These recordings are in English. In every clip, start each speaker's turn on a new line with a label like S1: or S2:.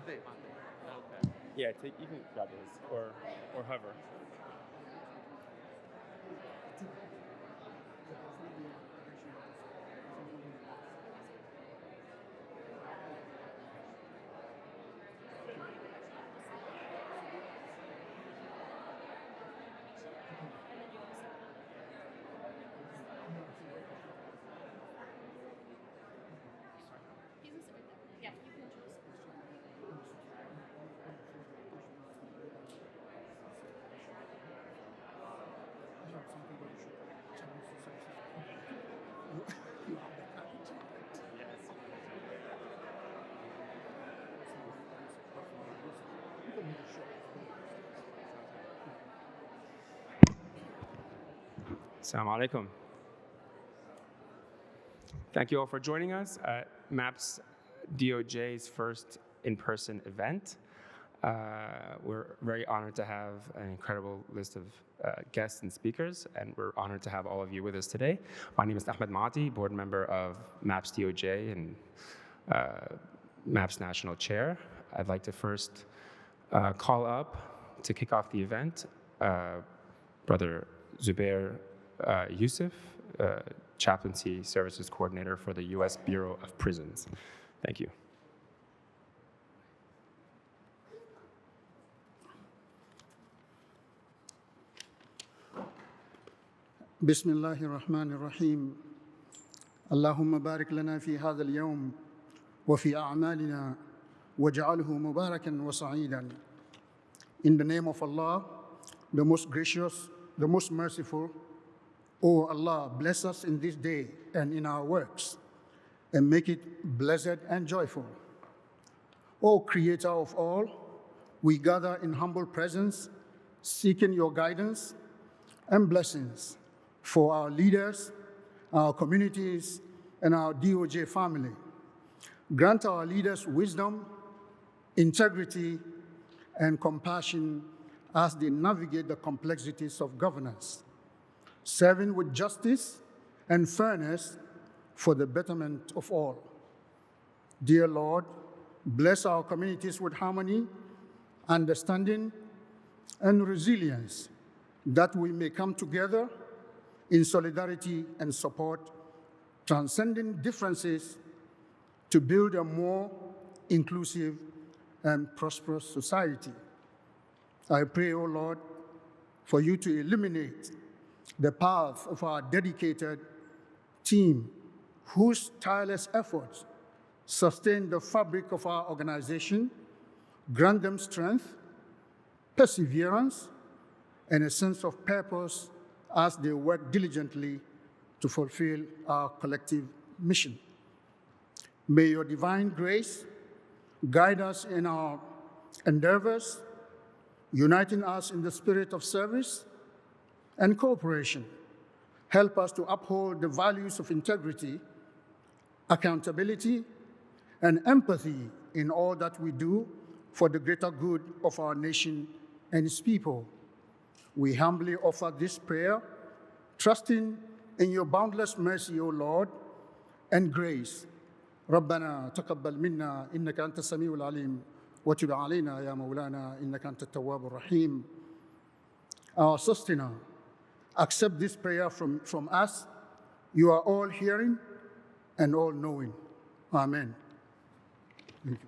S1: Maaty.
S2: Okay. Yeah, you can grab this or hover. Assalamu alaikum. Thank you all for joining us at MAP's DOJ's first in-person event. We're very honored to have an incredible list of guests and speakers, and we're honored to have all of you with us today. My name is Ahmed Maaty, board member of MAP's DOJ and MAP's national chair. I'd like to first call up to kick off the event Brother Zubair Yousif, Chaplaincy Services Coordinator for the U.S. Bureau of Prisons. Thank you.
S3: بسم الله الرحمن الرحيم اللهم بارك لنا في هذا اليوم وفي أعمالنا واجعله مباركا وسعيدا. In the name of Allah, the most gracious, the most merciful, O Allah, bless us in this day and in our works, and make it blessed and joyful. O Creator of all, we gather in humble presence, seeking your guidance and blessings for our leaders, our communities, and our DOJ family. Grant our leaders wisdom, integrity, and compassion as they navigate the complexities of governance, serving with justice and fairness for the betterment of all. Dear Lord, bless our communities with harmony, understanding, and resilience, that we may come together in solidarity and support, transcending differences to build a more inclusive and prosperous society. I pray, O Lord, for you to illuminate the path of our dedicated team, whose tireless efforts sustain the fabric of our organization. Grant them strength, perseverance, and a sense of purpose as they work diligently to fulfill our collective mission. May your divine grace guide us in our endeavors, uniting us in the spirit of service and cooperation. Help us to uphold the values of integrity, accountability, and empathy in all that we do for the greater good of our nation and its people. We humbly offer this prayer, trusting in your boundless mercy, O Lord, and grace. ربنا تقبل منا إنك أنت السميع العليم وتب علينا يا مولانا إنك أنت التواب الرحيم. Our sustainer, accept this prayer from us. You are all hearing and all knowing. Amen. Thank you.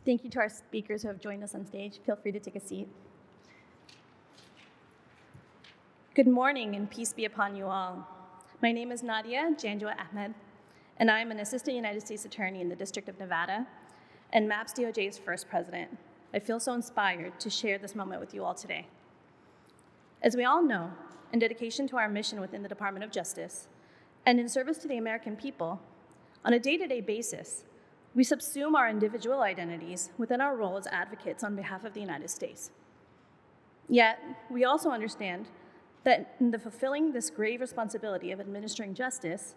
S4: Thank you to our speakers who have joined us on stage. Feel free to take a seat. Good morning and peace be upon you all. My name is Nadia Ahmed, and I am an assistant United States attorney in the District of Nevada and MAP's DOJ's first president. I feel so inspired to share this moment with you all today. As we all know, and dedication to our mission within the Department of Justice, and in service to the American people, on a day-to-day basis, we subsume our individual identities within our role as advocates on behalf of the United States. Yet, we also understand that in the fulfilling this grave responsibility of administering justice,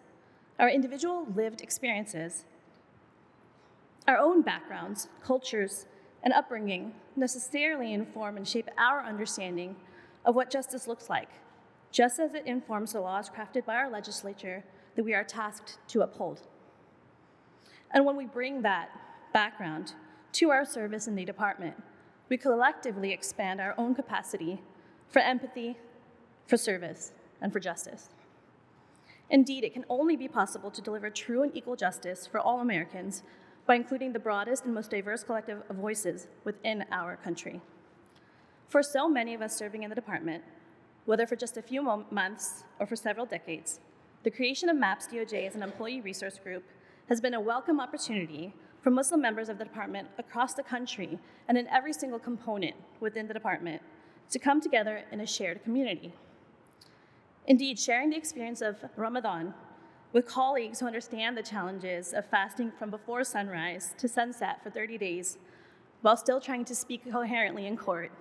S4: our individual lived experiences, our own backgrounds, cultures, and upbringing necessarily inform and shape our understanding of what justice looks like, just as it informs the laws crafted by our legislature that we are tasked to uphold. And when we bring that background to our service in the department, we collectively expand our own capacity for empathy, for service, and for justice. Indeed, it can only be possible to deliver true and equal justice for all Americans by including the broadest and most diverse collective of voices within our country. For so many of us serving in the department, whether for just a few months or for several decades, the creation of MAPS DOJ as an employee resource group has been a welcome opportunity for Muslim members of the department across the country and in every single component within the department to come together in a shared community. Indeed, sharing the experience of Ramadan with colleagues who understand the challenges of fasting from before sunrise to sunset for 30 days while still trying to speak coherently in court,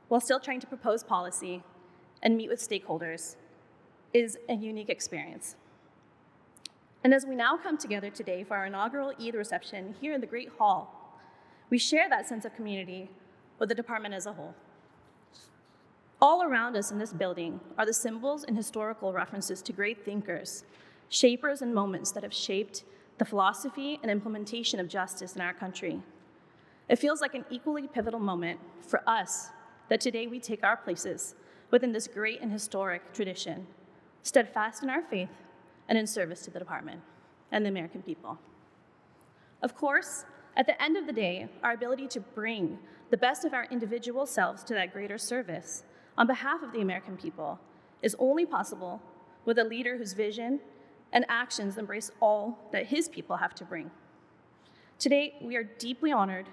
S4: while still trying to propose policy and meet with stakeholders is a unique experience. And as we now come together today for our inaugural Eid reception here in the Great Hall, we share that sense of community with the department as a whole. All around us in this building are the symbols and historical references to great thinkers, shapers and moments that have shaped the philosophy and implementation of justice in our country. It feels like an equally pivotal moment for us that today we take our places within this great and historic tradition, steadfast in our faith and in service to the department and the American people. Of course, at the end of the day, our ability to bring the best of our individual selves to that greater service on behalf of the American people is only possible with a leader whose vision and actions embrace all that his people have to bring. Today, we are deeply honored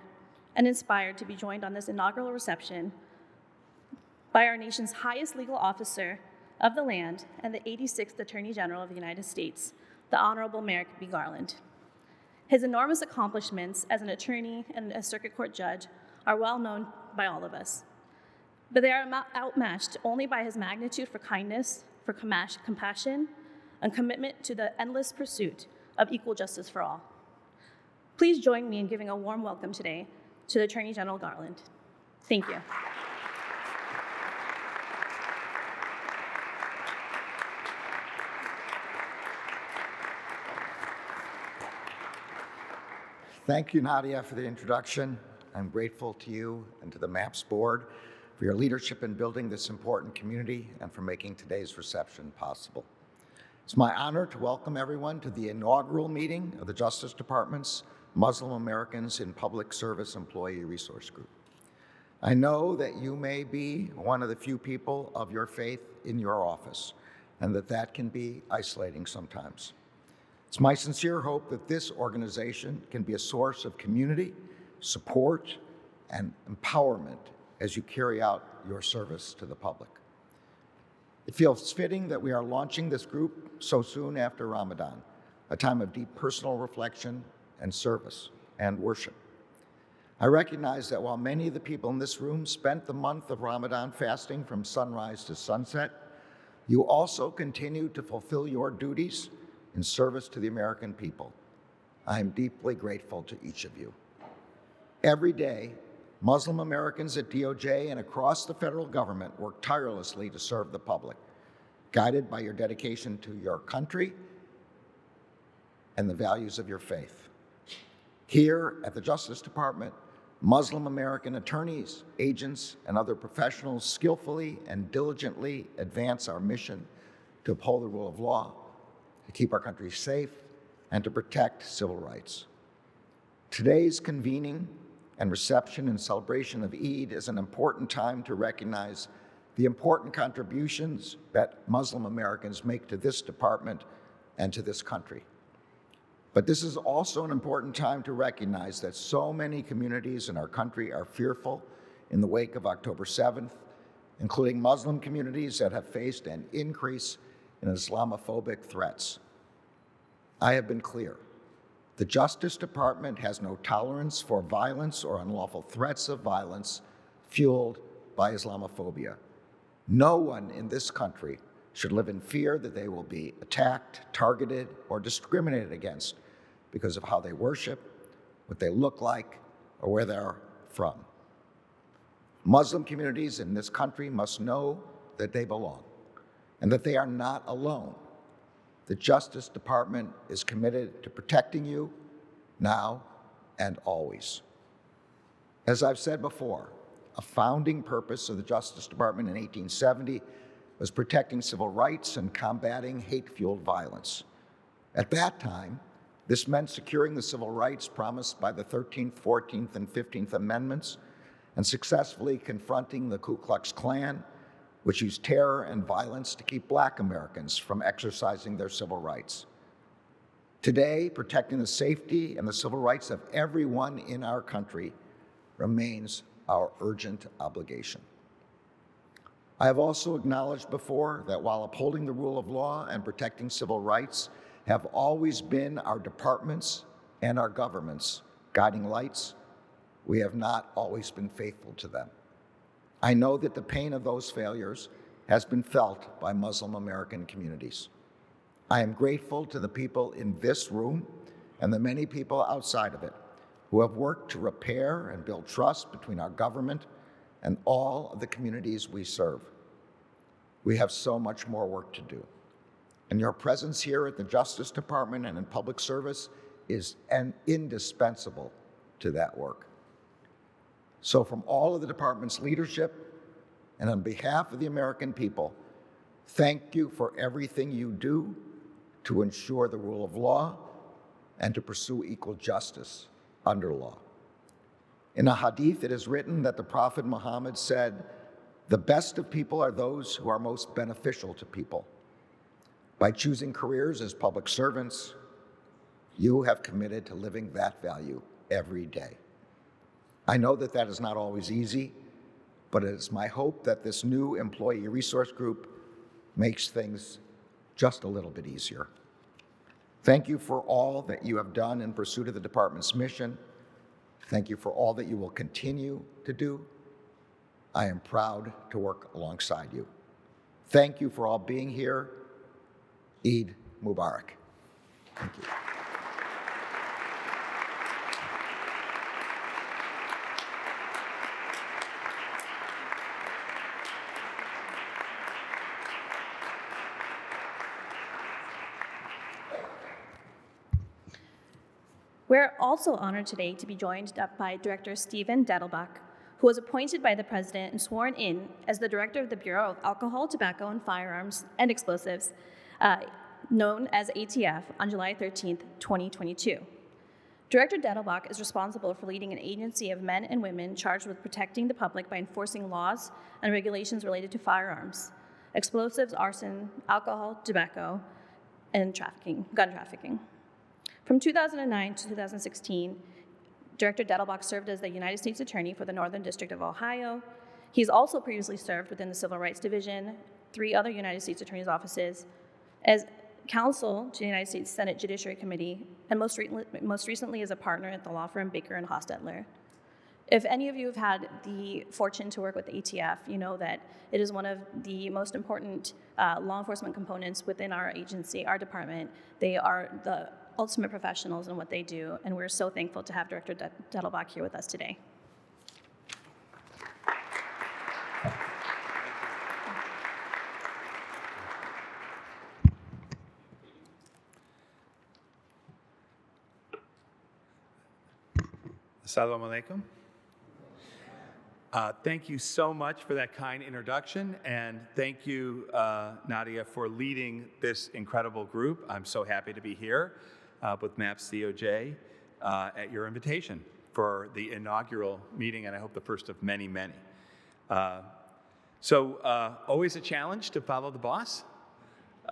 S4: and inspired to be joined on this inaugural reception by our nation's highest legal officer of the land and the 86th Attorney General of the United States, the Honorable Merrick B. Garland. His enormous accomplishments as an attorney and a circuit court judge are well known by all of us, but they are outmatched only by his magnitude for kindness, for compassion, and commitment to the endless pursuit of equal justice for all. Please join me in giving a warm welcome today to the Attorney General Garland. Thank you.
S1: Thank you, Nadia, for the introduction. I'm grateful to you and to the MAPS board for your leadership in building this important community and for making today's reception possible. It's my honor to welcome everyone to the inaugural meeting of the Justice Department's Muslim Americans in Public Service Employee Resource Group. I know that you may be one of the few people of your faith in your office, and that can be isolating sometimes. It's my sincere hope that this organization can be a source of community, support, and empowerment as you carry out your service to the public. It feels fitting that we are launching this group so soon after Ramadan, a time of deep personal reflection and service and worship. I recognize that while many of the people in this room spent the month of Ramadan fasting from sunrise to sunset, you also continue to fulfill your duties in service to the American people. I am deeply grateful to each of you. Every day, Muslim Americans at DOJ and across the federal government work tirelessly to serve the public, guided by your dedication to your country and the values of your faith. Here at the Justice Department, Muslim American attorneys, agents, and other professionals skillfully and diligently advance our mission to uphold the rule of law, to keep our country safe, and to protect civil rights. Today's convening and reception and celebration of Eid is an important time to recognize the important contributions that Muslim Americans make to this department and to this country. But this is also an important time to recognize that so many communities in our country are fearful in the wake of October 7th including Muslim communities that have faced an increase in Islamophobic threats. I have been clear. The Justice Department has no tolerance for violence or unlawful threats of violence fueled by Islamophobia. No one in this country should live in fear that they will be attacked, targeted, or discriminated against because of how they worship, what they look like, or where they're from. Muslim communities in this country must know that they belong and that they are not alone. The Justice Department is committed to protecting you now and always. As I've said before, a founding purpose of the Justice Department in 1870 was protecting civil rights and combating hate-fueled violence. At that time, this meant securing the civil rights promised by the 13th, 14th, and 15th Amendments and successfully confronting the Ku Klux Klan, which used terror and violence to keep Black Americans from exercising their civil rights. Today, protecting the safety and the civil rights of everyone in our country remains our urgent obligation. I have also acknowledged before that while upholding the rule of law and protecting civil rights have always been our department's and our government's guiding lights, we have not always been faithful to them. I know that the pain of those failures has been felt by Muslim American communities. I am grateful to the people in this room and the many people outside of it who have worked to repair and build trust between our government and all of the communities we serve. We have so much more work to do. And your presence here at the Justice Department and in public service is indispensable to that work. So from all of the department's leadership and on behalf of the American people, thank you for everything you do to ensure the rule of law and to pursue equal justice under law. In a hadith, it is written that the Prophet Muhammad said, "The best of people are those who are most beneficial to people." By choosing careers as public servants, you have committed to living that value every day. I know that that is not always easy, but it is my hope that this new employee resource group makes things just a little bit easier. Thank you for all that you have done in pursuit of the department's mission. Thank you for all that you will continue to do. I am proud to work alongside you. Thank you for all being here. Eid Mubarak. Thank you.
S4: We're also honored today to be joined by Director Stephen Dettelbach, who was appointed by the President and sworn in as the Director of the Bureau of Alcohol, Tobacco, and Firearms and Explosives, known as ATF, on July 13th, 2022. Director Dettelbach is responsible for leading an agency of men and women charged with protecting the public by enforcing laws and regulations related to firearms, explosives, arson, alcohol, tobacco, and gun trafficking. From 2009 to 2016, Director Dettelbach served as the United States Attorney for the Northern District of Ohio. He's also previously served within the Civil Rights Division, 3 other United States Attorney's offices, as counsel to the United States Senate Judiciary Committee, and most recently as a partner at the law firm Baker & Hostetler. If any of you have had the fortune to work with the ATF, you know that it is one of the most important law enforcement components within our agency, our department. They are the ultimate professionals in what they do, and we're so thankful to have Director Dettelbach here with us today.
S5: Assalamu alaikum. Thank you so much for that kind introduction, and thank you, Nadia, for leading this incredible group. I'm so happy to be here with MAPS DOJ at your invitation for the inaugural meeting, and I hope the first of many, many. Always a challenge to follow the boss.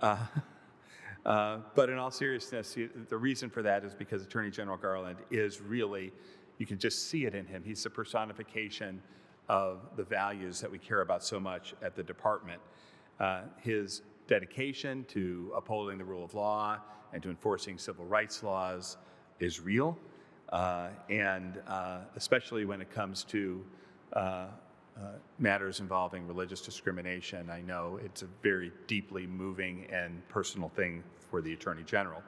S5: But in all seriousness, the reason for that is because Attorney General Garland is really, you can just see it in him. He's the personification of the values that we care about so much at the department. His dedication to upholding the rule of law and to enforcing civil rights laws is real, and especially when it comes to matters involving religious discrimination, I know it's a very deeply moving and personal thing for the Attorney General.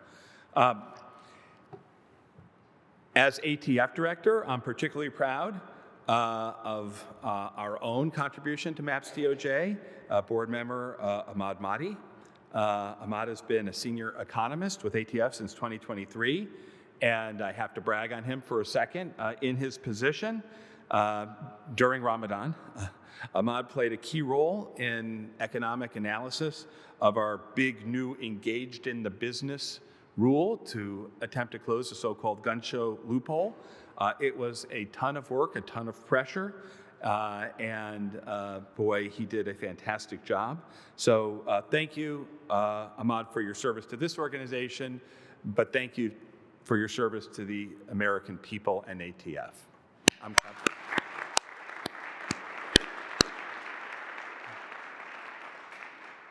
S5: As ATF Director, I'm particularly proud of our own contribution to MAPS DOJ, board member Ahmad Mody. Ahmad has been a senior economist with ATF since 2023, and I have to brag on him for a second. In his position during Ramadan, Ahmad played a key role in economic analysis of our big new engaged in the business rule to attempt to close the so-called gun show loophole. It was a ton of work, a ton of pressure, and boy, he did a fantastic job. So thank you, Ahmad, for your service to this organization, but thank you for your service to the American people and ATF. I'm confident.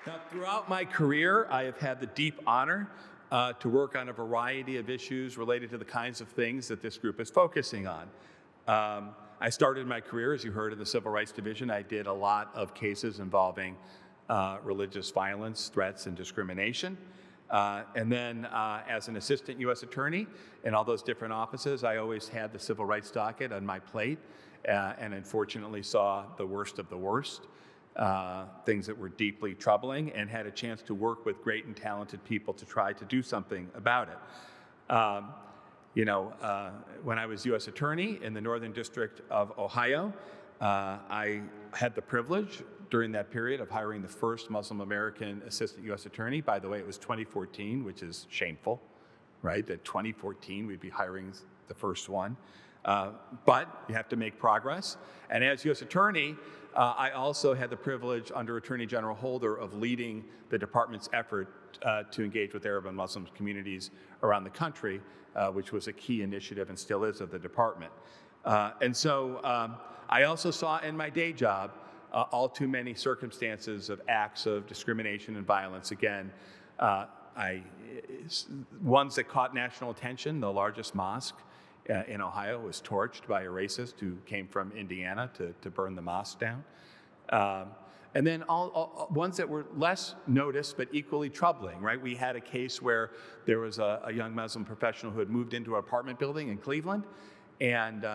S5: Now, throughout my career, I have had the deep honor to work on a variety of issues related to the kinds of things that this group is focusing on. I started my career, as you heard, in the Civil Rights Division. I did a lot of cases involving religious violence, threats, and discrimination. And then as an assistant U.S. attorney in all those different offices, I always had the civil rights docket on my plate and unfortunately saw the worst of the worst. Things that were deeply troubling, and had a chance to work with great and talented people to try to do something about it. When I was U.S. Attorney in the Northern District of Ohio, I had the privilege during that period of hiring the first Muslim American Assistant U.S. Attorney. By the way, it was 2014, which is shameful, right? That 2014 we'd be hiring the first one. But you have to make progress. And as U.S. Attorney, I also had the privilege under Attorney General Holder of leading the department's effort to engage with Arab and Muslim communities around the country, which was a key initiative and still is of the department. And so I also saw in my day job all too many circumstances of acts of discrimination and violence. Again, ones that caught national attention. The largest mosque in Ohio was torched by a racist who came from Indiana to burn the mosque down. And then all ones that were less noticed but equally troubling, right? We had a case where there was a young Muslim professional who had moved into an apartment building in Cleveland, and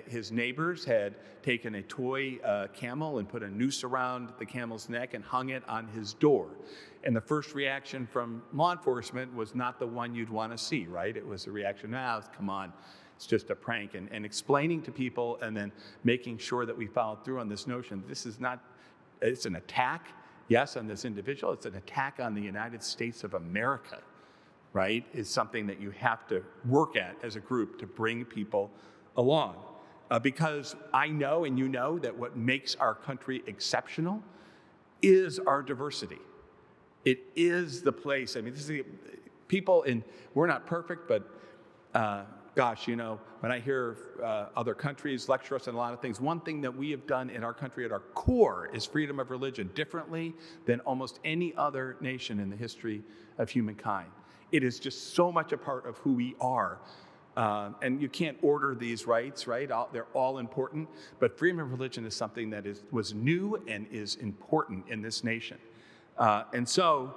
S5: his neighbors had taken a toy camel and put a noose around the camel's neck and hung it on his door. And the first reaction from law enforcement was not the one you'd want to see, right? It was a reaction, come on, it's just a prank. And explaining to people and then making sure that we followed through on this notion, this is not, it's an attack, yes, on this individual, it's an attack on the United States of America, right? Is something that you have to work at as a group to bring people along. Because I know and you know that what makes our country exceptional is our diversity. It is the place. I mean, this is people we're not perfect, but gosh, when I hear other countries lecture us on a lot of things, one thing that we have done in our country at our core is freedom of religion differently than almost any other nation in the history of humankind. It is just so much a part of who we are. And you can't order these rights, right? They're all important, but freedom of religion is something that was new and is important in this nation. And so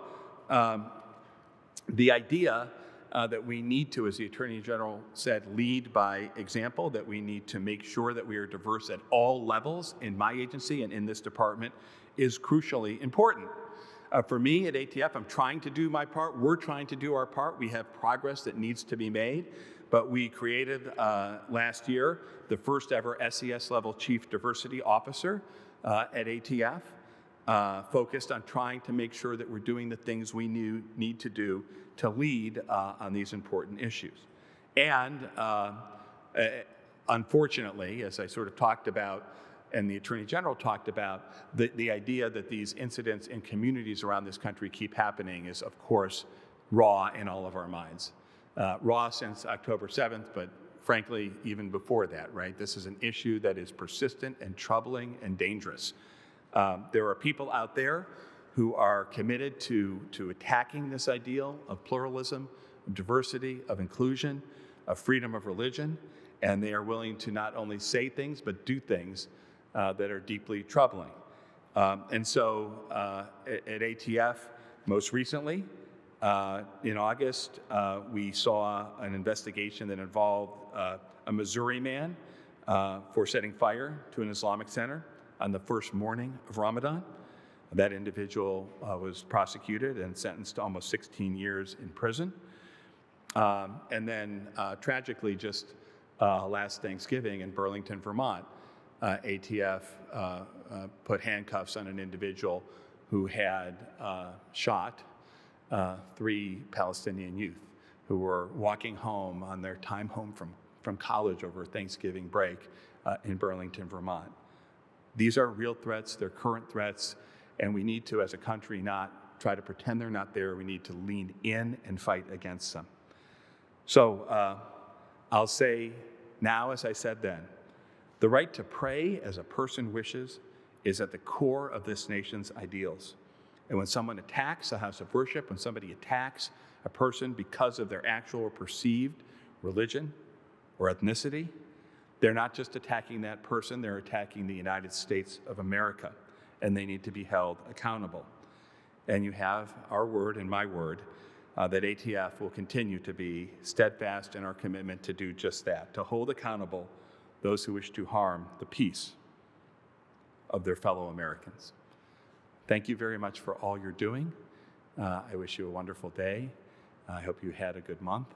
S5: the idea that we need to, as the Attorney General said, lead by example, that we need to make sure that we are diverse at all levels in my agency and in this department is crucially important. For me at ATF, I'm trying to do my part. We're trying to do our part. We have progress that needs to be made, but we created last year the first ever SES level Chief Diversity Officer at ATF. Focused on trying to make sure that we're doing the things we need to do to lead on these important issues. And unfortunately, as I sort of talked about, and the Attorney General talked about, the idea that these incidents in communities around this country keep happening is, of course, raw in all of our minds. Raw since October 7th, but frankly, even before that, right? This is an issue that is persistent and troubling and dangerous. There are people out there who are committed to attacking this ideal of pluralism, of diversity, of inclusion, of freedom of religion, and they are willing to not only say things, but do things that are deeply troubling. And so at ATF, most recently, in August, we saw an investigation that involved a Missouri man for setting fire to an Islamic center on the first morning of Ramadan. That individual was prosecuted and sentenced to almost 16 years in prison. And then tragically, just last Thanksgiving in Burlington, Vermont, ATF put handcuffs on an individual who had shot 3 Palestinian youth who were walking home on their time home from college over Thanksgiving break in Burlington, Vermont. These are real threats, they're current threats, and we need to, as a country, not try to pretend they're not there. We need to lean in and fight against them. So I'll say now, as I said then, the right to pray as a person wishes is at the core of this nation's ideals. And when someone attacks a house of worship, when somebody attacks a person because of their actual or perceived religion or ethnicity, they're not just attacking that person, they're attacking the United States of America, and they need to be held accountable. And you have our word and my word that ATF will continue to be steadfast in our commitment to do just that, to hold accountable those who wish to harm the peace of their fellow Americans. Thank you very much for all you're doing. I wish you a wonderful day. I hope you had a good month,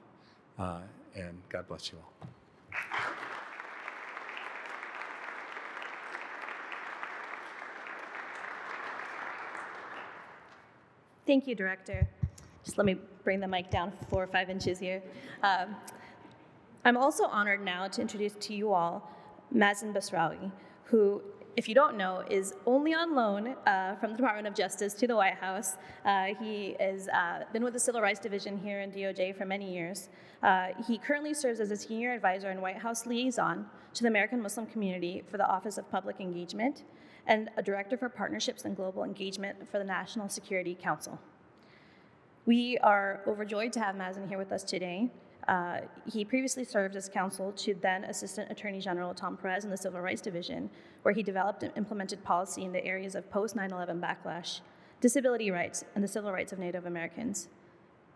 S5: and God bless you all.
S4: Thank you, Director. Just let me bring the mic down 4 or 5 inches here. I'm also honored now to introduce to you all Mazen Basrawi, who, if you don't know, is only on loan from the Department of Justice to the White House. He has been with the Civil Rights Division here in DOJ for many years. He currently serves as a senior advisor and White House liaison to the American Muslim community for the Office of Public Engagement and a director for partnerships and global engagement for the National Security Council. We are overjoyed to have Mazen here with us today. He previously served as counsel to then Assistant Attorney General Tom Perez in the Civil Rights Division, where he developed and implemented policy in the areas of post-9/11 backlash, disability rights, and the civil rights of Native Americans.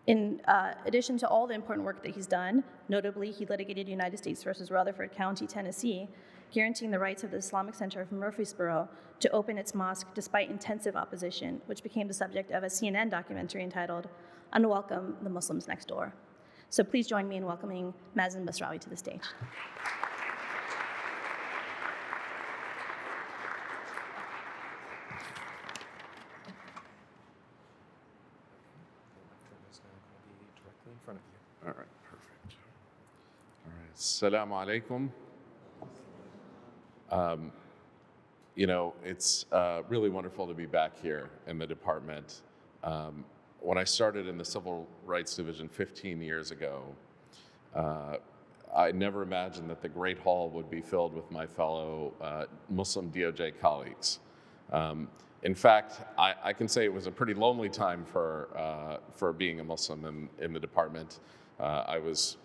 S4: In addition to all the important work that he's done, notably he litigated United States versus Rutherford County, Tennessee, guaranteeing the rights of the Islamic Center of Murfreesboro to open its mosque despite intensive opposition, which became the subject of a CNN documentary entitled Unwelcome the Muslims Next Door. So please join me in welcoming Mazen Basrawi to the stage.
S6: All right, perfect. All right, Assalamu alaikum. It's really wonderful to be back here in the department. When I started in the Civil Rights Division 15 years ago, I never imagined that the Great Hall would be filled with my fellow Muslim DOJ colleagues. In fact, I can say it was a pretty lonely time for being a Muslim in the department. I was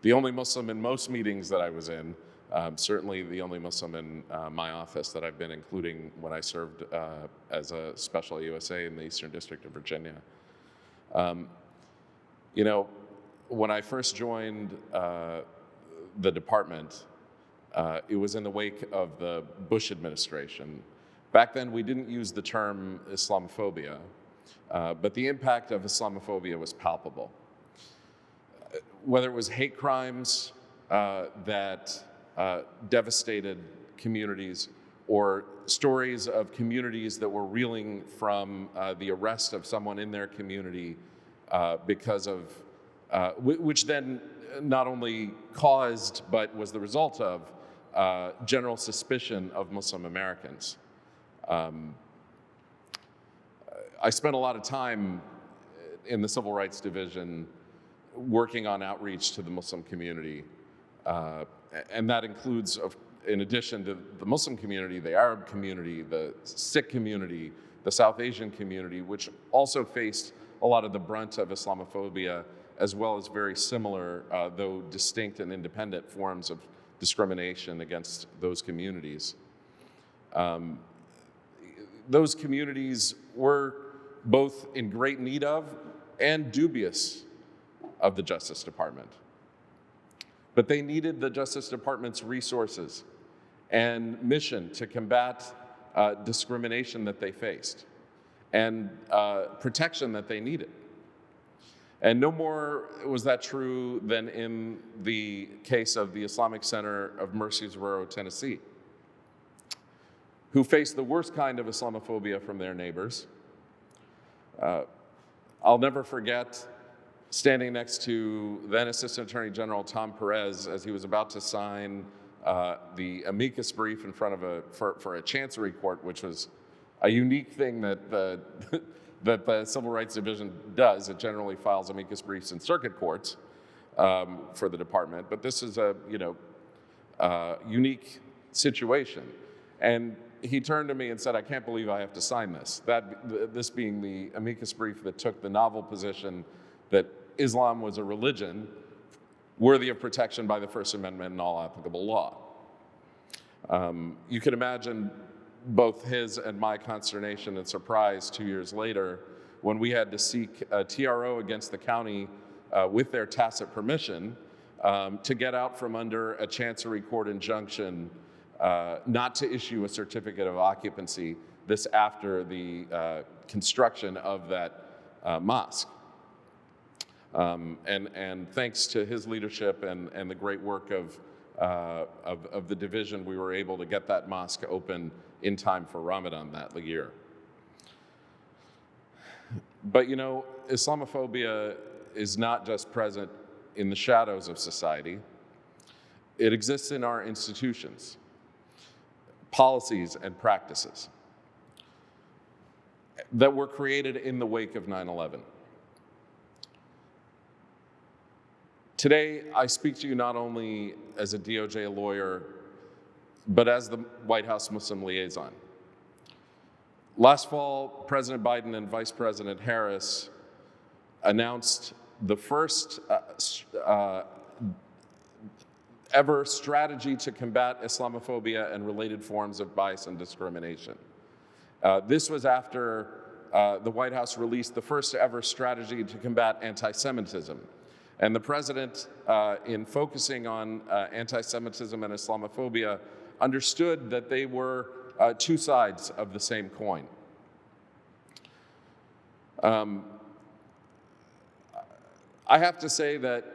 S6: the only Muslim in most meetings that I was in, certainly the only Muslim in my office that I've been, including when I served as a special USA in the Eastern District of Virginia. When I first joined the department, it was in the wake of the Bush administration. Back then, we didn't use the term Islamophobia, but the impact of Islamophobia was palpable. Whether it was hate crimes that devastated communities, or stories of communities that were reeling from the arrest of someone in their community because of, which then not only caused, but was the result of general suspicion of Muslim Americans. I spent a lot of time in the Civil Rights Division working on outreach to the Muslim community. And that includes, in addition to the Muslim community, the Arab community, the Sikh community, the South Asian community, which also faced a lot of the brunt of Islamophobia, as well as very similar, though distinct and independent forms of discrimination against those communities. Those communities were both in great need of and dubious of the Justice Department. But they needed the Justice Department's resources and mission to combat discrimination that they faced and protection that they needed. And no more was that true than in the case of the Islamic Center of Murfreesboro, Tennessee, who faced the worst kind of Islamophobia from their neighbors. I'll never forget standing next to then Assistant Attorney General Tom Perez as he was about to sign the amicus brief in front of for a chancery court, which was a unique thing that that the Civil Rights Division does. It generally files amicus briefs in circuit courts for the department, but this is a unique situation. And he turned to me and said, "I can't believe I have to sign this." This being the amicus brief that took the novel position that Islam was a religion worthy of protection by the First Amendment and all applicable law. You can imagine both his and my consternation and surprise 2 years later when we had to seek a TRO against the county with their tacit permission to get out from under a chancery court injunction not to issue a certificate of occupancy, this after the construction of that mosque. And thanks to his leadership and the great work of the division, we were able to get that mosque open in time for Ramadan that year. But you know, Islamophobia is not just present in the shadows of society. It exists in our institutions, policies and practices that were created in the wake of 9/11. Today, I speak to you not only as a DOJ lawyer, but as the White House Muslim Liaison. Last fall, President Biden and Vice President Harris announced the first ever strategy to combat Islamophobia and related forms of bias and discrimination. This was after the White House released the first ever strategy to combat anti-Semitism. And the president, in focusing on anti-Semitism and Islamophobia, understood that they were two sides of the same coin. I have to say that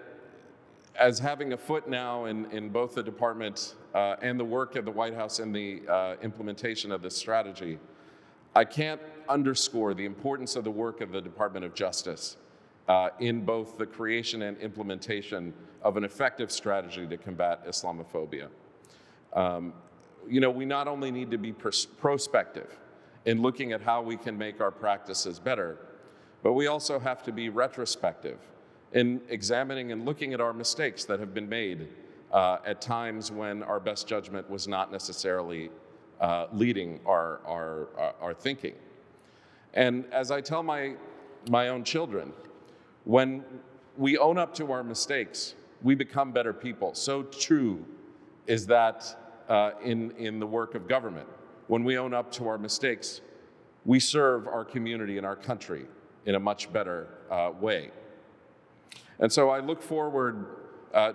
S6: as having a foot now in both the department and the work of the White House in the implementation of this strategy, I can't underscore the importance of the work of the Department of Justice in both the creation and implementation of an effective strategy to combat Islamophobia. You know, we not only need to be prospective in looking at how we can make our practices better, but we also have to be retrospective in examining and looking at our mistakes that have been made at times when our best judgment was not necessarily leading our thinking. And as I tell my own children, when we own up to our mistakes, we become better people. So true is that in the work of government. When we own up to our mistakes, we serve our community and our country in a much better way. And so I look forward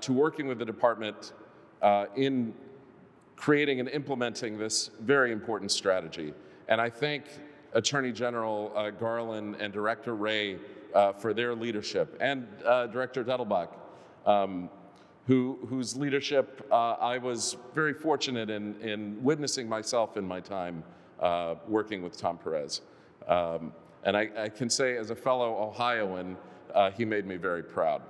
S6: to working with the department in creating and implementing this very important strategy. And I thank Attorney General Garland and Director Wray for their leadership, and Director Dettelbach, whose leadership I was very fortunate in witnessing myself in my time working with Tom Perez. And I can say, as a fellow Ohioan, he made me very proud.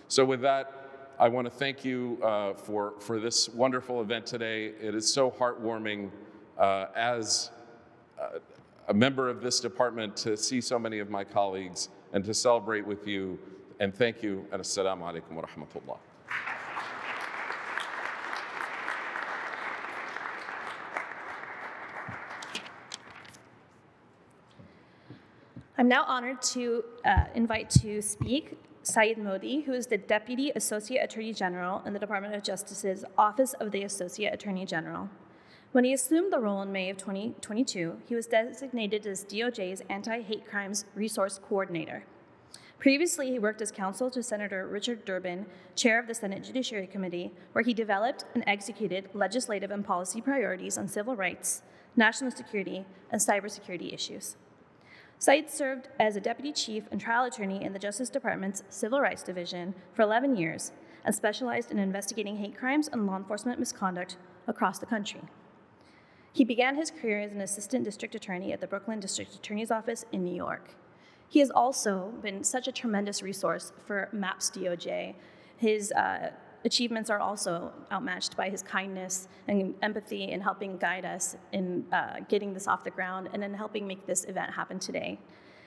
S6: So with that, I want to thank you for this wonderful event today. It is so heartwarming as a member of this department to see so many of my colleagues and to celebrate with you. And thank you, and assalamu alaikum wa rahmatullah.
S4: I'm now honored to invite to speak Saeed Mody, who is the Deputy Associate Attorney General in the Department of Justice's Office of the Associate Attorney General. When he assumed the role in May of 2022, he was designated as DOJ's Anti-Hate Crimes Resource Coordinator. Previously, he worked as counsel to Senator Richard Durbin, chair of the Senate Judiciary Committee, where he developed and executed legislative and policy priorities on civil rights, national security, and cybersecurity issues. Saeed served as a deputy chief and trial attorney in the Justice Department's Civil Rights Division for 11 years and specialized in investigating hate crimes and law enforcement misconduct across the country. He began his career as an assistant district attorney at the Brooklyn District Attorney's Office in New York. He has also been such a tremendous resource for MAPS DOJ. His achievements are also outmatched by his kindness and empathy in helping guide us in getting this off the ground and in helping make this event happen today.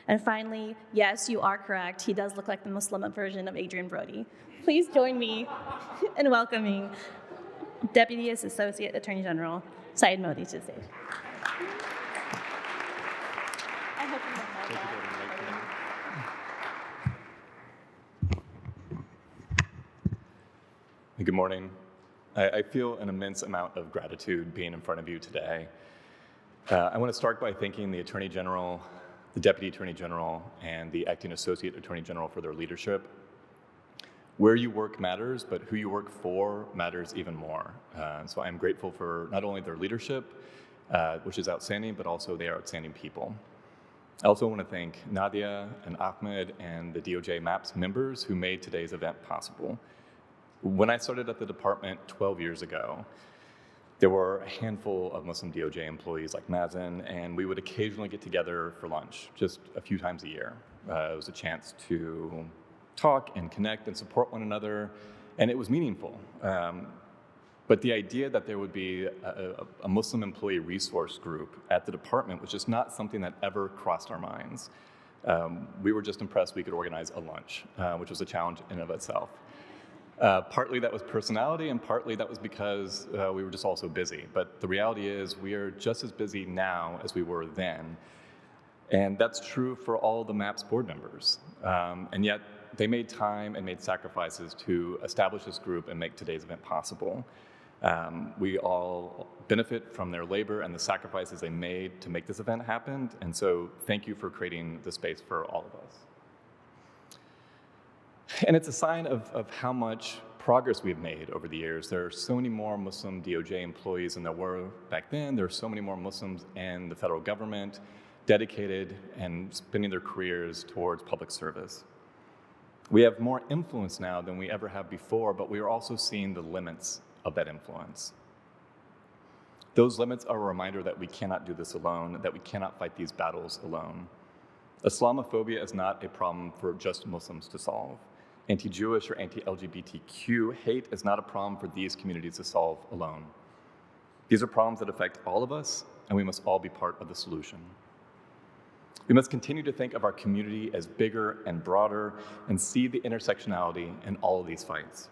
S4: And finally, yes, you are correct. He does look like the Muslim version of Adrian Brody. Please join me in welcoming Deputy Associate Attorney General Saeed Mody to the stage. I hope you don't know.
S7: Good morning. I feel an immense amount of gratitude being in front of you today. I want to start by thanking the Attorney General, the Deputy Attorney General, and the Acting Associate Attorney General for their leadership. Where you work matters, but who you work for matters even more. So I'm grateful for not only their leadership, which is outstanding, but also they are outstanding people. I also want to thank Nadia and Ahmed and the DOJ MAPS members who made today's event possible. When I started at the department 12 years ago, there were a handful of Muslim DOJ employees like Mazen, and we would occasionally get together for lunch, just a few times a year. It was a chance to talk and connect and support one another, and it was meaningful. But the idea that there would be a Muslim employee resource group at the department was just not something that ever crossed our minds. We were just impressed we could organize a lunch, which was a challenge in and of itself. Partly that was personality, and partly that was because we were just all so busy. But the reality is we are just as busy now as we were then. And that's true for all the MAPS board members. And yet they made time and made sacrifices to establish this group and make today's event possible. We all benefit from their labor and the sacrifices they made to make this event happen. And so thank you for creating the space for all of us. And it's a sign of how much progress we've made over the years. There are so many more Muslim DOJ employees than there were back then. There are so many more Muslims in the federal government dedicated and spending their careers towards public service. We have more influence now than we ever have before, but we are also seeing the limits of that influence. Those limits are a reminder that we cannot do this alone, that we cannot fight these battles alone. Islamophobia is not a problem for just Muslims to solve. Anti-Jewish or anti-LGBTQ hate is not a problem for these communities to solve alone. These are problems that affect all of us, and we must all be part of the solution. We must continue to think of our community as bigger and broader and see the intersectionality in all of these fights.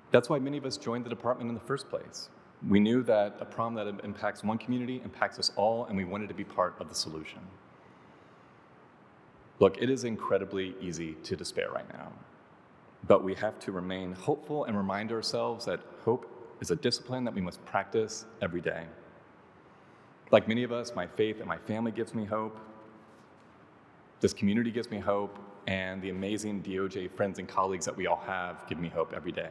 S7: That's why many of us joined the department in the first place. We knew that a problem that impacts one community impacts us all, and we wanted to be part of the solution. Look, it is incredibly easy to despair right now. But we have to remain hopeful and remind ourselves that hope is a discipline that we must practice every day. Like many of us, my faith and my family gives me hope. This community gives me hope, and the amazing DOJ friends and colleagues that we all have give me hope every day.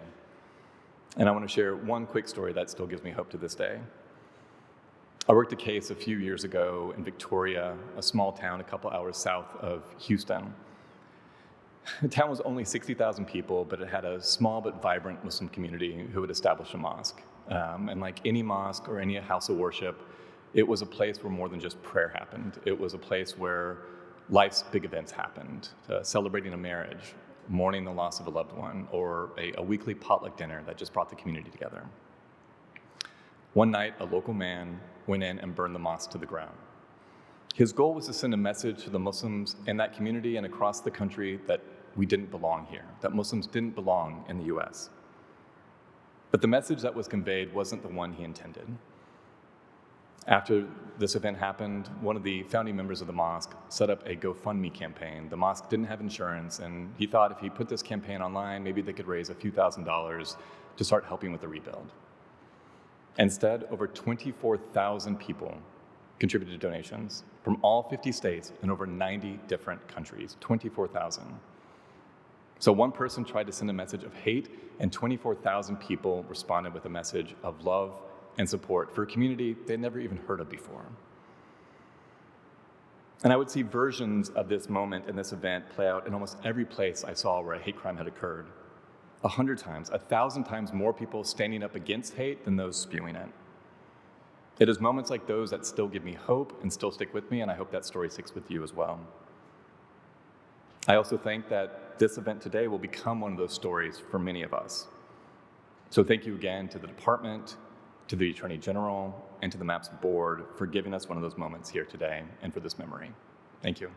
S7: And I want to share one quick story that still gives me hope to this day. I worked a case a few years ago in Victoria, a small town a couple hours south of Houston. The town was only 60,000 people, but it had a small but vibrant Muslim community who had established a mosque. And like any mosque or any house of worship, it was a place where more than just prayer happened. It was a place where life's big events happened, celebrating a marriage, mourning the loss of a loved one, or a weekly potluck dinner that just brought the community together. One night, a local man went in and burned the mosque to the ground. His goal was to send a message to the Muslims in that community and across the country that we didn't belong here, that Muslims didn't belong in the US. But the message that was conveyed wasn't the one he intended. After this event happened, one of the founding members of the mosque set up a GoFundMe campaign. The mosque didn't have insurance, and he thought if he put this campaign online, maybe they could raise a few $1,000s to start helping with the rebuild. Instead, over 24,000 people contributed donations from all 50 states and over 90 different countries, 24,000. So one person tried to send a message of hate, and 24,000 people responded with a message of love and support for a community they'd never even heard of before. And I would see versions of this moment and this event play out in almost every place I saw where a hate crime had occurred. 100 times, 1,000 times more people standing up against hate than those spewing it. It is moments like those that still give me hope and still stick with me, and I hope that story sticks with you as well. I also think that this event today will become one of those stories for many of us. So thank you again to the department, to the Attorney General, and to the MAPS board for giving us one of those moments here today and for this memory. Thank you.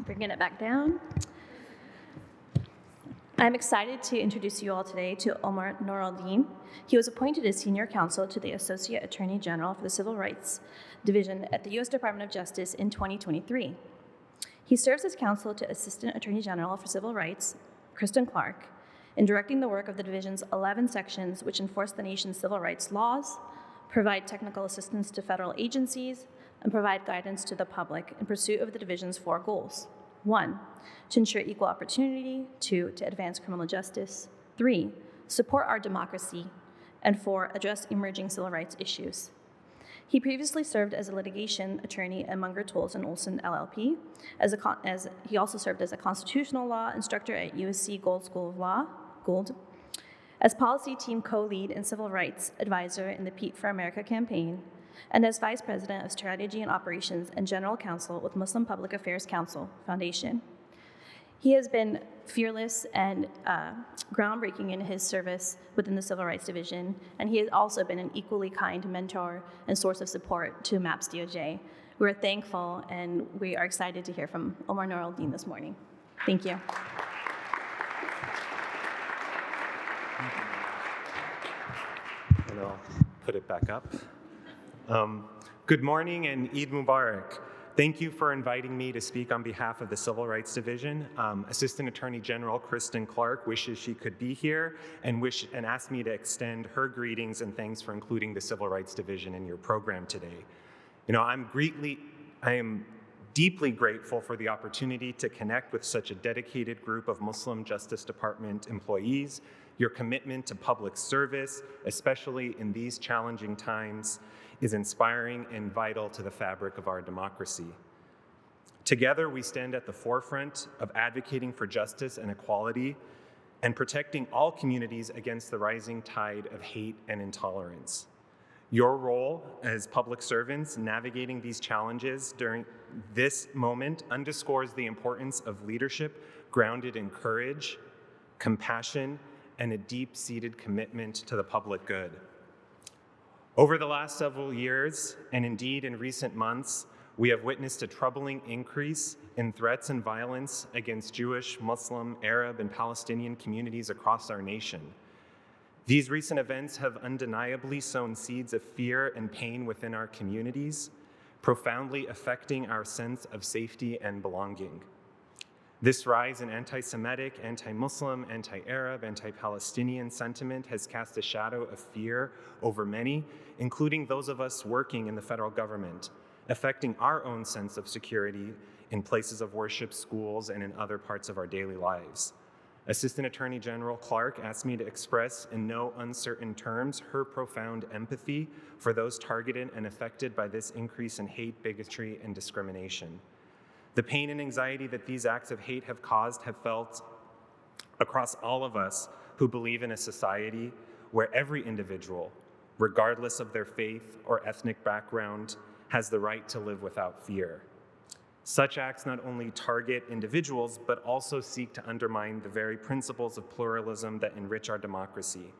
S4: Bringing it back down. I'm excited to introduce you all today to Omar Noureldin. He was appointed as Senior Counsel to the Associate Attorney General for the Civil Rights Division at the U.S. Department of Justice in 2023. He serves as counsel to Assistant Attorney General for Civil Rights, Kristen Clark, in directing the work of the division's 11 sections which enforce the nation's civil rights laws, provide technical assistance to federal agencies, and provide guidance to the public in pursuit of the division's 4 goals. 1, to ensure equal opportunity. 2, to advance criminal justice. 3, support our democracy. And 4, address emerging civil rights issues. He previously served as a litigation attorney at Munger, Tolles & Olson LLP. He also served as a constitutional law instructor at USC Gould School of Law, Gould, as policy team co-lead and civil rights advisor in the Peace for America campaign, and as Vice President of Strategy and Operations and General Counsel with Muslim Public Affairs Council Foundation. He has been fearless and groundbreaking in his service within the Civil Rights Division, and he has also been an equally kind mentor and source of support to MAPS DOJ. We're thankful, and we are excited to hear from Omar Noureldin this morning. Thank you.
S8: And I'll put it back up. Good morning and Eid Mubarak. Thank you for inviting me to speak on behalf of the Civil Rights Division. Assistant Attorney General Kristen Clark wishes she could be here and asked me to extend her greetings and thanks for including the Civil Rights Division in your program today. You know, I am deeply grateful for the opportunity to connect with such a dedicated group of Muslim Justice Department employees. Your commitment to public service, especially in these challenging times, is inspiring and vital to the fabric of our democracy. Together, we stand at the forefront of advocating for justice and equality and protecting all communities against the rising tide of hate and intolerance. Your role as public servants navigating these challenges during this moment underscores the importance of leadership grounded in courage, compassion, and a deep-seated commitment to the public good. Over the last several years, and indeed in recent months, we have witnessed a troubling increase in threats and violence against Jewish, Muslim, Arab, and Palestinian communities across our nation. These recent events have undeniably sown seeds of fear and pain within our communities, profoundly affecting our sense of safety and belonging. This rise in anti-Semitic, anti-Muslim, anti-Arab, anti-Palestinian sentiment has cast a shadow of fear over many, including those of us working in the federal government, affecting our own sense of security in places of worship, schools, and in other parts of our daily lives. Assistant Attorney General Clark asked me to express in no uncertain terms her profound empathy for those targeted and affected by this increase in hate, bigotry, and discrimination. The pain and anxiety that these acts of hate have caused have felt across all of us who believe in a society where every individual, regardless of their faith or ethnic background, has the right to live without fear. Such acts not only target individuals, but also seek to undermine the very principles of pluralism that enrich our democracy.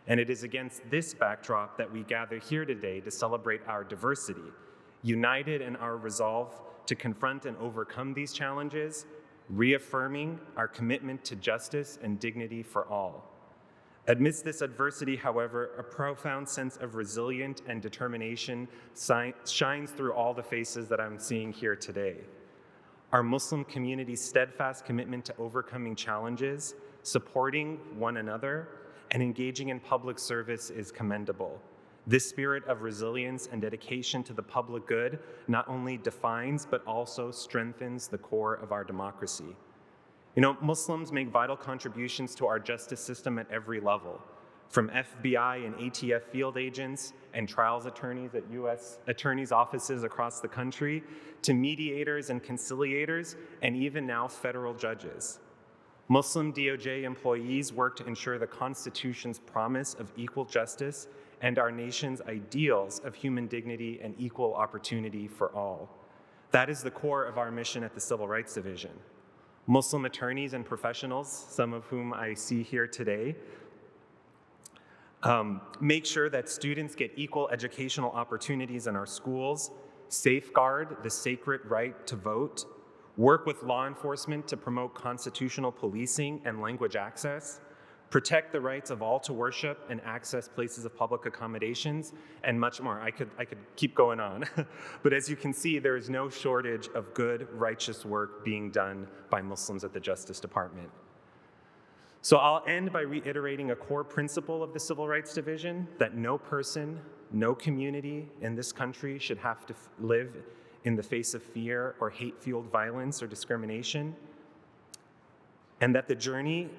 S8: And it is against this backdrop that we gather here today to celebrate our diversity, united in our resolve to confront and overcome these challenges, reaffirming our commitment to justice and dignity for all. Amidst this adversity, however, a profound sense of resilience and determination shines through all the faces that I'm seeing here today. Our Muslim community's steadfast commitment to overcoming challenges, supporting one another, and engaging in public service is commendable. This spirit of resilience and dedication to the public good not only defines, but also strengthens the core of our democracy. You know, Muslims make vital contributions to our justice system at every level, from FBI and ATF field agents and trials attorneys at U.S. attorneys' offices across the country, to mediators and conciliators, and even now federal judges. Muslim DOJ employees work to ensure the Constitution's promise of equal justice and our nation's ideals of human dignity and equal opportunity for all. That is the core of our mission at the Civil Rights Division. Muslim attorneys and professionals, some of whom I see here today, make sure that students get equal educational opportunities in our schools, safeguard the sacred right to vote, work with law enforcement to promote constitutional policing and language access, protect the rights of all to worship and access places of public accommodations, and much more. I could keep going on. But as you can see, there is no shortage of good, righteous work being done by Muslims at the Justice Department. So I'll end by reiterating a core principle of the Civil Rights Division, that no person, no community in this country should have to live in the face of fear or hate-fueled violence or discrimination, and that the journey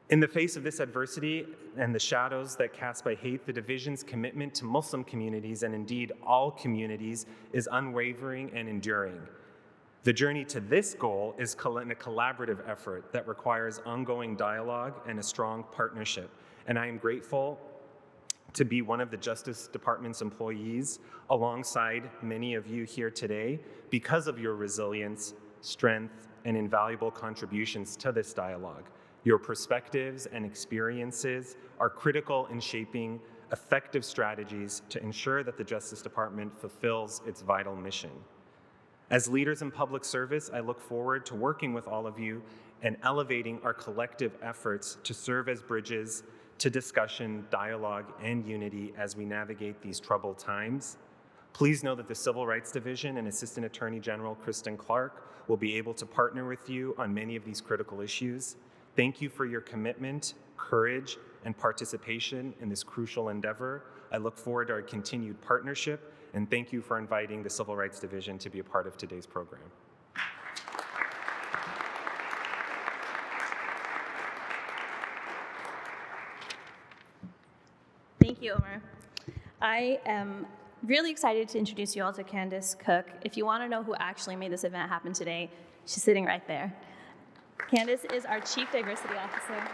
S8: in the face of this adversity and the shadows that cast by hate, the division's commitment to Muslim communities, and indeed all communities, is unwavering and enduring. The journey to this goal is a collaborative effort that requires ongoing dialogue and a strong partnership. And I am grateful to be one of the Justice Department's employees alongside many of you here today because of your resilience, strength, and invaluable contributions to this dialogue. Your perspectives and experiences are critical in shaping effective strategies to ensure that the Justice Department fulfills its vital mission. As leaders in public service, I look forward to working with all of you and elevating our collective efforts to serve as bridges to discussion, dialogue, and unity as we navigate these troubled times. Please know that the Civil Rights Division and Assistant Attorney General Kristen Clark will be able to partner with you on many of these critical issues. Thank you for your commitment, courage, and participation in this crucial endeavor. I look forward to our continued partnership, and thank you for inviting the Civil Rights Division to be a part of today's program.
S4: Thank you, Omar. I am really excited to introduce you all to Candice Cook. If you want to know who actually made this event happen today, she's sitting right there. Candice is our Chief Diversity Officer.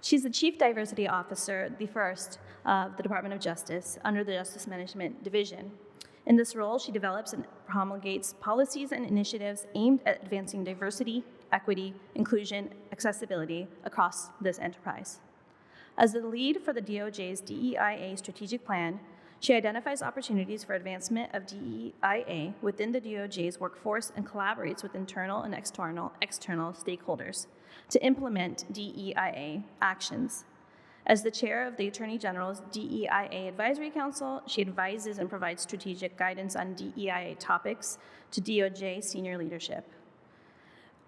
S4: She's the Chief Diversity Officer, the first of the Department of Justice under the Justice Management Division. In this role, she develops and promulgates policies and initiatives aimed at advancing diversity, equity, inclusion, accessibility across this enterprise. As the lead for the DOJ's DEIA strategic plan, she identifies opportunities for advancement of DEIA within the DOJ's workforce and collaborates with internal and external stakeholders to implement DEIA actions. As the chair of the Attorney General's DEIA Advisory Council, she advises and provides strategic guidance on DEIA topics to DOJ senior leadership.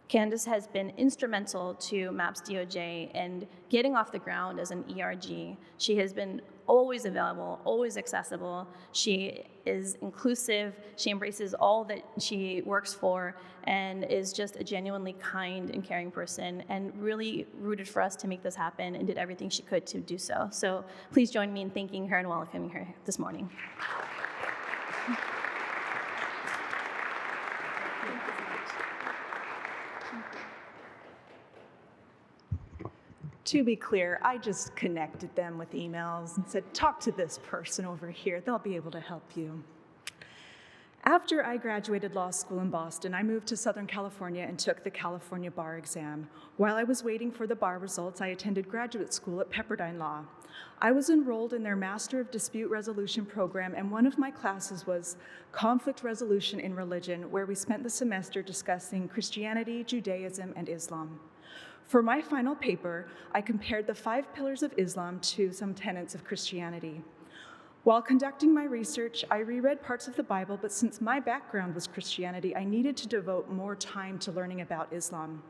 S4: Candice has been instrumental to MAPS DOJ in getting off the ground as an ERG. She has been always available, always accessible. She is inclusive. She embraces all that she works for and is just a genuinely kind and caring person and really rooted for us to make this happen and did everything she could to do so. So please join me in thanking her and welcoming her this morning.
S9: To be clear, I just connected them with emails and said, talk to this person over here. They'll be able to help you. After I graduated law school in Boston, I moved to Southern California and took the California bar exam. While I was waiting for the bar results, I attended graduate school at Pepperdine Law. I was enrolled in their Master of Dispute Resolution program, and one of my classes was Conflict Resolution in Religion, where we spent the semester discussing Christianity, Judaism, and Islam. For my final paper, I compared the 5 pillars of Islam to some tenets of Christianity. While conducting my research, I reread parts of the Bible, but since my background was Christianity, I needed to devote more time to learning about Islam.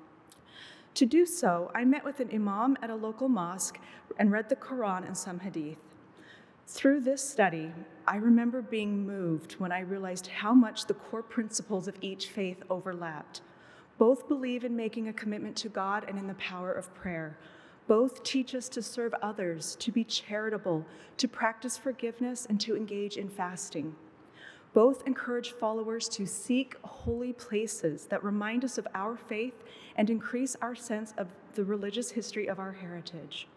S9: To do so, I met with an imam at a local mosque and read the Quran and some hadith. Through this study, I remember being moved when I realized how much the core principles of each faith overlapped. Both believe in making a commitment to God and in the power of prayer. Both teach us to serve others, to be charitable, to practice forgiveness, and to engage in fasting. Both encourage followers to seek holy places that remind us of our faith and increase our sense of the religious history of our heritage.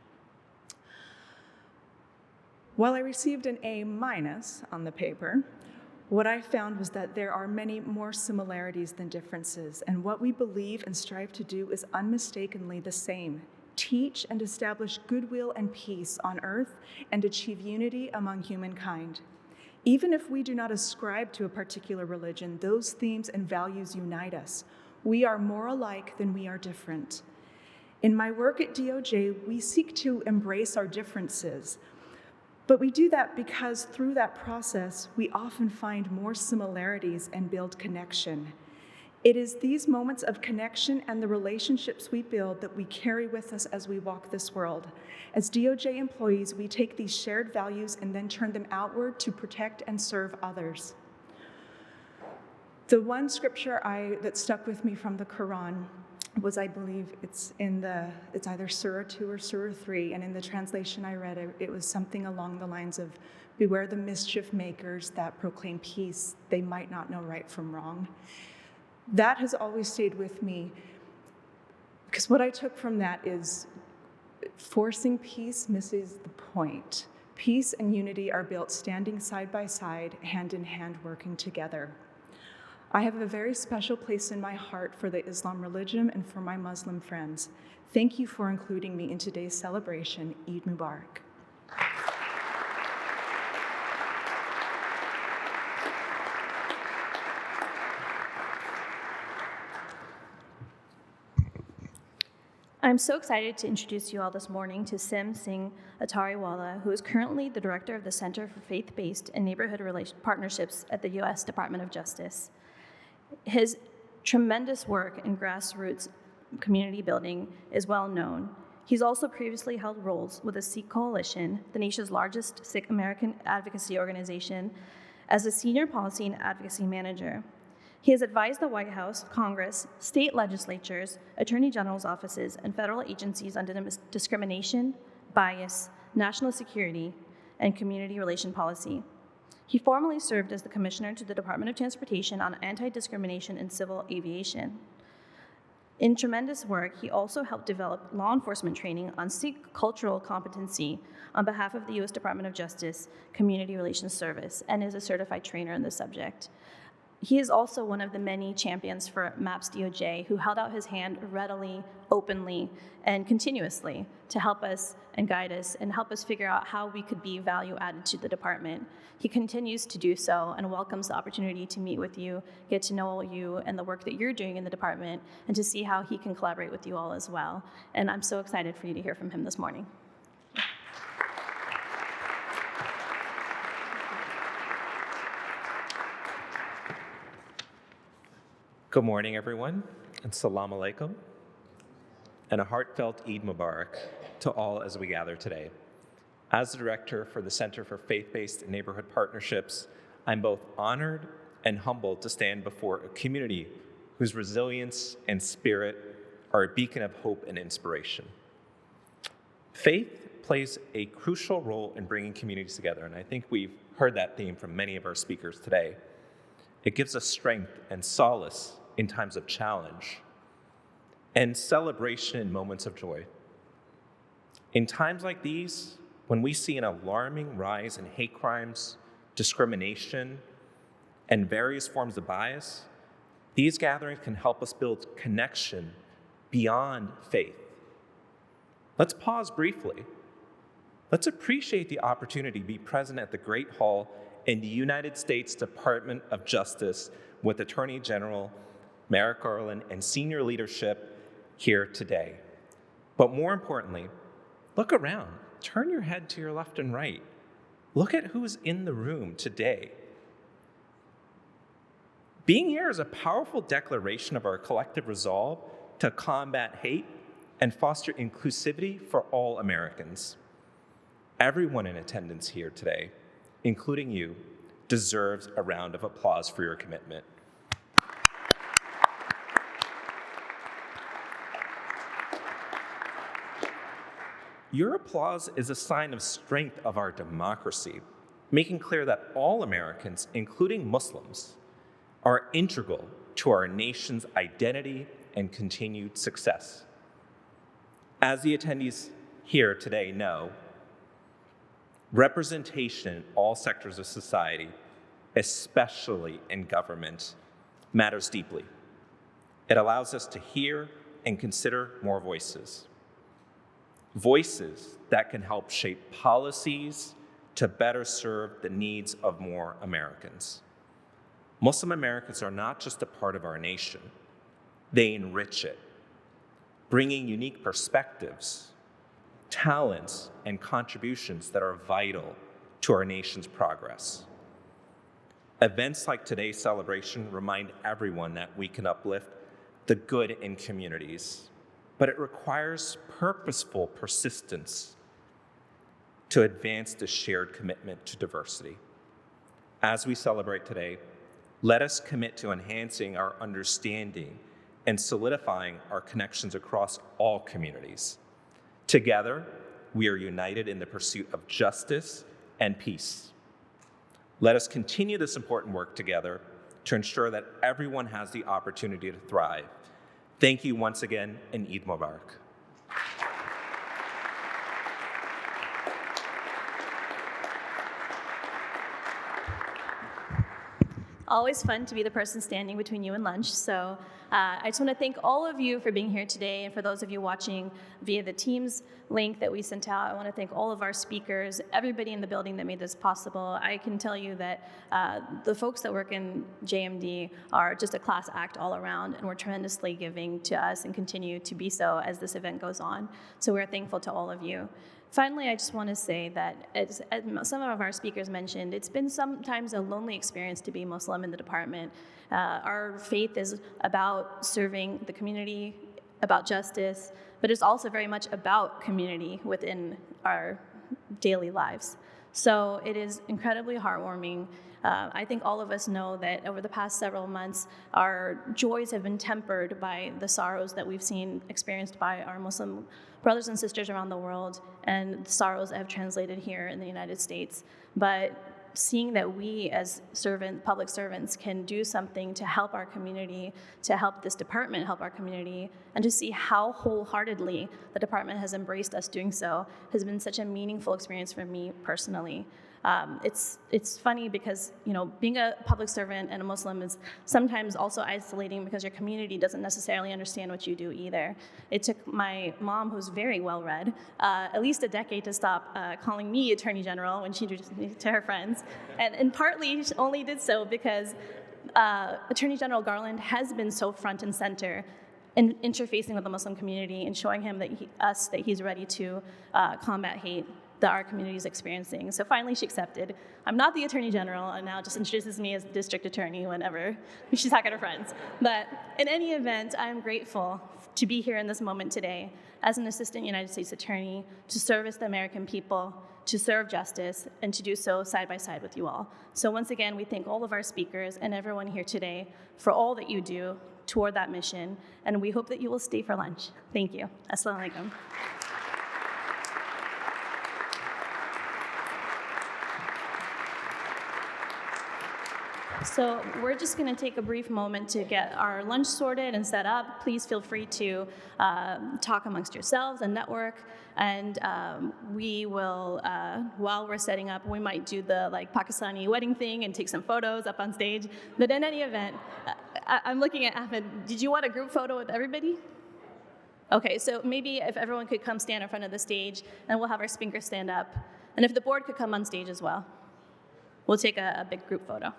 S9: While I received an A- on the paper, what I found was that there are many more similarities than differences, and what we believe and strive to do is unmistakably the same: teach and establish goodwill and peace on earth and achieve unity among humankind. Even if we do not ascribe to a particular religion, those themes and values unite us. We are more alike than we are different. In my work at DOJ, we seek to embrace our differences, but we do that because through that process, we often find more similarities and build connection. It is these moments of connection and the relationships we build that we carry with us as we walk this world. As DOJ employees, we take these shared values and then turn them outward to protect and serve others. The one scripture that stuck with me from the Quran was, I believe it's either Surah 2 or Surah 3, and in the translation I read, it was something along the lines of, "Beware the mischief makers that proclaim peace, they might not know right from wrong." That has always stayed with me, because what I took from that is forcing peace misses the point. Peace and unity are built standing side by side, hand in hand, working together. I have a very special place in my heart for the Islam religion and for my Muslim friends. Thank you for including me in today's celebration. Eid Mubarak.
S4: I'm so excited to introduce you all this morning to Sim Singh Attariwala, who is currently the director of the Center for Faith-Based and Neighborhood Partnerships at the U.S. Department of Justice. His tremendous work in grassroots community building is well known. He's also previously held roles with the Sikh Coalition, the nation's largest Sikh American advocacy organization, as a senior policy and advocacy manager. He has advised the White House, Congress, state legislatures, attorney general's offices, and federal agencies on discrimination, bias, national security, and community relation policy. He formerly served as the commissioner to the Department of Transportation on anti-discrimination in civil aviation. In tremendous work, he also helped develop law enforcement training on Sikh cultural competency on behalf of the U.S. Department of Justice Community Relations Service and is a certified trainer in the subject. He is also one of the many champions for MAPS DOJ who held out his hand readily, openly, and continuously to help us and guide us and help us figure out how we could be value added to the department. He continues to do so and welcomes the opportunity to meet with you, get to know you and the work that you're doing in the department, and to see how he can collaborate with you all as well. And I'm so excited for you to hear from him this morning.
S10: Good morning, everyone, and Salam Alaikum, and a heartfelt Eid Mubarak to all as we gather today. As the director for the Center for Faith-Based and Neighborhood Partnerships, I'm both honored and humbled to stand before a community whose resilience and spirit are a beacon of hope and inspiration. Faith plays a crucial role in bringing communities together, and I think we've heard that theme from many of our speakers today. It gives us strength and solace in times of challenge, and celebration in moments of joy. In times like these, when we see an alarming rise in hate crimes, discrimination, and various forms of bias, these gatherings can help us build connection beyond faith. Let's pause briefly. Let's appreciate the opportunity to be present at the Great Hall in the United States Department of Justice with Attorney General Merrick, Garland, and senior leadership here today. But more importantly, look around. Turn your head to your left and right. Look at who's in the room today. Being here is a powerful declaration of our collective resolve to combat hate and foster inclusivity for all Americans. Everyone in attendance here today, including you, deserves a round of applause for your commitment. Your applause is a sign of strength of our democracy, making clear that all Americans, including Muslims, are integral to our nation's identity and continued success. As the attendees here today know, representation in all sectors of society, especially in government, matters deeply. It allows us to hear and consider more voices. Voices that can help shape policies to better serve the needs of more Americans. Muslim Americans are not just a part of our nation, they enrich it, bringing unique perspectives, talents, and contributions that are vital to our nation's progress. Events like today's celebration remind everyone that we can uplift the good in communities, but it requires purposeful persistence to advance the shared commitment to diversity. As we celebrate today, let us commit to enhancing our understanding and solidifying our connections across all communities. Together, we are united in the pursuit of justice and peace. Let us continue this important work together to ensure that everyone has the opportunity to thrive. Thank you once again, and Eid Mubarak.
S4: Always fun to be the person standing between you and lunch. So I just want to thank all of you for being here today. And for those of you watching via the Teams link that we sent out, I want to thank all of our speakers, everybody in the building that made this possible. I can tell you that the folks that work in JMD are just a class act all around, and we're tremendously giving to us and continue to be so as this event goes on. So we're thankful to all of you. Finally, I just want to say that, as some of our speakers mentioned, it's been sometimes a lonely experience to be Muslim in the department. Our faith is about serving the community, about justice, but it's also very much about community within our daily lives. So it is incredibly heartwarming. I think all of us know that over the past several months, our joys have been tempered by the sorrows that we've seen experienced by our Muslim brothers and sisters around the world, and the sorrows that have translated here in the United States. But seeing that we as public servants can do something to help our community, to help this department help our community, and to see how wholeheartedly the department has embraced us doing so has been such a meaningful experience for me personally. It's funny because, being a public servant and a Muslim is sometimes also isolating because your community doesn't necessarily understand what you do either. It took my mom, who's very well-read, at least a decade to stop calling me Attorney General when she introduced me to her friends. And partly she only did so because Attorney General Garland has been so front and center in interfacing with the Muslim community and showing him that he's ready to combat hate that our community is experiencing. So finally she accepted. I'm not the Attorney General, and now just introduces me as the district attorney whenever she's talking to her friends. But in any event, I am grateful to be here in this moment today as an assistant United States attorney to service the American people, to serve justice, and to do so side by side with you all. So once again, we thank all of our speakers and everyone here today for all that you do toward that mission, and we hope that you will stay for lunch. Thank you. Assalamu alaikum. So we're just going to take a brief moment to get our lunch sorted and set up. Please feel free to talk amongst yourselves and network. And we will, while we're setting up, we might do the Pakistani wedding thing and take some photos up on stage. But in any event, I'm looking at Ahmed. Did you want a group photo with everybody? Okay, so maybe if everyone could come stand in front of the stage, and we'll have our speakers stand up. And if the board could come on stage as well, we'll take a big group photo.